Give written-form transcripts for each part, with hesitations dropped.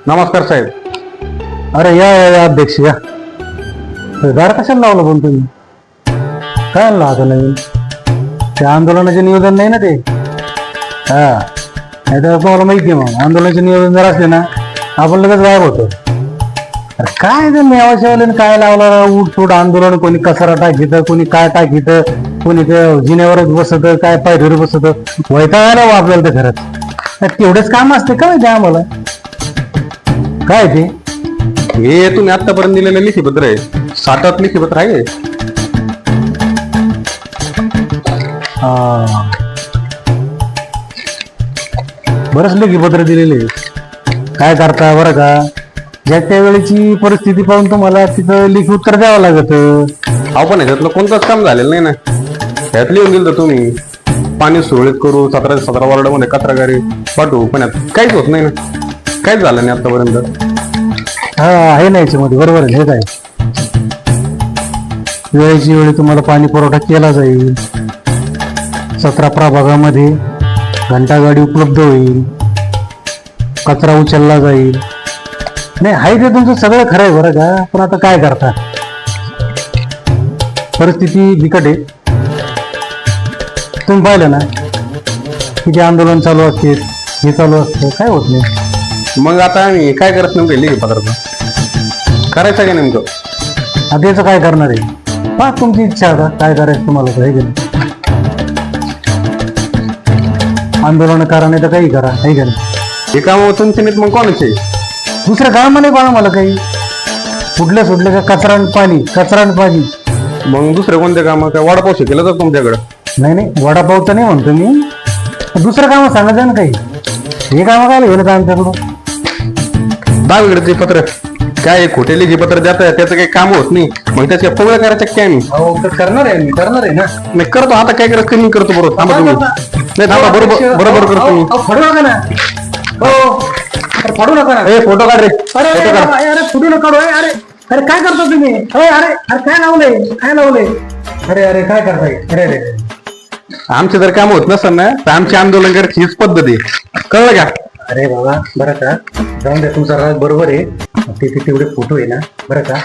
नमस्कार साहेब. अरे या अध्यक्ष या. दार कशाला लावलं पण तुम्ही? काय आणलं आता नवीन? ते आंदोलनाचे नियोजन नाही ना ते. हा नाही तर तुम्हाला माहिती आहे, मग आंदोलनाचे नियोजन जर असले ना आपण लगेच गायब होतो. अरे काय ते मेवाशेवाल्याने काय लावलं उठ आंदोलन, कोणी कचरा टाकीत, कोणी काय टाकीत, कोणी ते जिन्यावरच बसत, काय पायरीवर बसत. वैतागायला आपल्याला ते घरात तेवढेच काम असते का माहिती आम्हाला. काय ते हे तुम्ही आतापर्यंत दिलेलं लिखीपत्र आहे, 7 लिखीपत्र आहे. बरंच लेखीपत्र दिलेले. काय करता बरं का, ज्या त्या वेळेची परिस्थिती पाहून तुम्हाला तिथं लिखी उत्तर द्यावं लागत. अहो पण ह्याच्यातलं कोणतंच काम झालेलं नाही ना. ह्यात लिहून दिलं तर तुम्ही पाणी सुरळीत करू, 17 वॉर्डामध्ये कचरागारी पाठवू, पण यात काहीच होत नाही ना. काहीच झालं नाही आतापर्यंत. हा आहे ना याच्यामध्ये, बरोबर आहे. हे काय वेळेची वेळी तुम्हाला पाणी पुरवठा केला जाईल, 17 प्रभागामध्ये घंटागाडी उपलब्ध होईल, कचरा उचलला जाईल. नाही आहे ते तुमचं सगळं खरं आहे बरं का, पण आता काय करता, परिस्थिती बिकट आहे. तुम्ही पाहिलं ना किती आंदोलन चालू असते, हे चालू असतं, काय होत नाही. मग आता आम्ही काय करत नेमकं लिखीपत्राचं करायचं का नेमकं? आता याचं काय करणार आहे? पहा तुमची इच्छा, आता काय करायचं तुम्हाला तर, आहे की नाही. आंदोलन करा नाही तर काही करा, आहे का नाही. हे काम तुमचे नाहीत मग कोणाचे? दुसरं काम नाही कोणा मला काही. कुठलं सुटलं का कचरा आणि पाणी, कचरा आणि पाणी. मग दुसरे कोणते काम? काय वडापाव शिकेलं तर तुमच्याकडं? नाही वडापाव तर नाही म्हणतो मी, दुसरं काम सांगायचं ना काही. हे काम काय घेऊन आमच्याकडून. दहावीकडे ते पत्र काय खोटे लिखीपत्र देत आहे, त्याचं काही काम होत नाही. मग त्याच्या पोगळ्या करायचं काय? मी करणार आहे, मी करणार आहे ना. नाही करतो आता, काय करत कमी करतो. बरोबर थांबा तुम्ही. नाही थांबा, बरोबर करतो मी. फोडू नका ना. हो फोडू नका ना. ए फोटो काढ रे. अरे अरे फोटू नका. अरे अरे काय करता तुम्ही? अरे अरे अरे काय लावलंय, काय लावलंय? अरे अरे काय करताय? अरे अरे आमचे जर काम होत नसेल ना तर आमची आंदोलन करायची हीच पद्धत आहे, कळलं का? अरे बाबा बरं का, जाऊन द्या, तुमचा राग बरोबर आहे. ते तेवढे फोटो आहे ना, बरं का,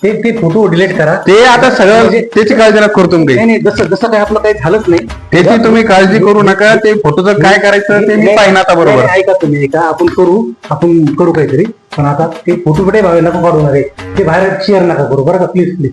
ते फोटो डिलीट करा. ते आता सगळं त्याची काळजी नका करू तुम्ही. नाही जसं काय आपलं काही झालंच नाही त्याची तुम्ही काळजी करू नका. ते फोटोचं काय करायचं ते मी पाहिन आता. बरोबर ऐका तुम्ही, ऐका, आपण करू काहीतरी, पण आता ते फोटो कुठे नका काढून. ते बाहेर शेअर नका करू बरं का, प्लीज प्लीज.